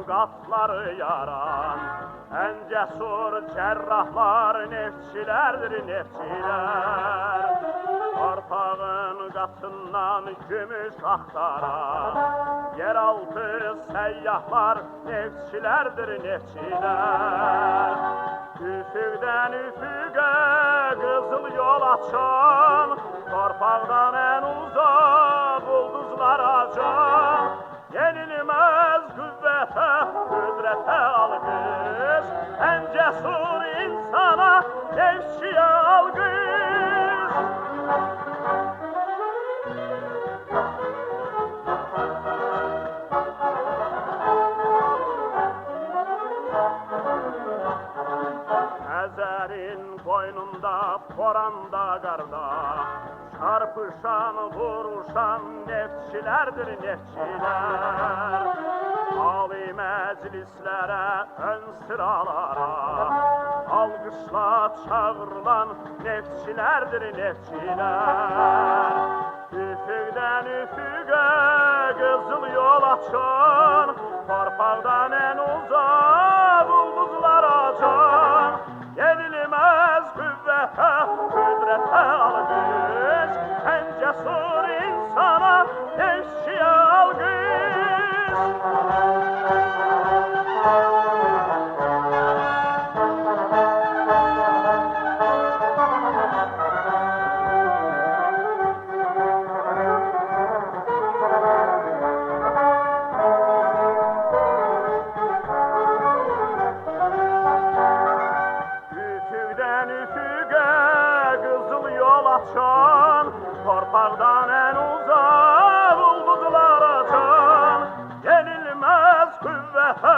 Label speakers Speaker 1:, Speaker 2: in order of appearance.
Speaker 1: qatları yaran. En cesur cerrahlar neftçilerdir, neftçiler. Torpağın qatından gümüş axtaran. Yeraltı seyyahlar neftçilerdir, neftçiler. Üfüqdən üfüqə qızıl yol açan, torpaqdan en uzaq ulduzlar açan. Yenilmez qüvvətə, qüdrətə alqış, en cesur insana neftçiyə alqış. Əzərin boynunda, poranda, qarda, çarpışan, vuruşan neftçilərdir, neftçilər. Ali məclislərə, ön sıralara, alqışla çağırılan neftçilərdir, neftçilər. Üfüqdən üfüqə qızıl yol açan, torpaqdan en uzaq ulduzlar açan. Yenilmez qüvvətə, qüdrətə alqış, en cesur insana neftçiyə alqış. Torpaqdan en uzaq ulduzlar açan. Yenilmez qüvvətə,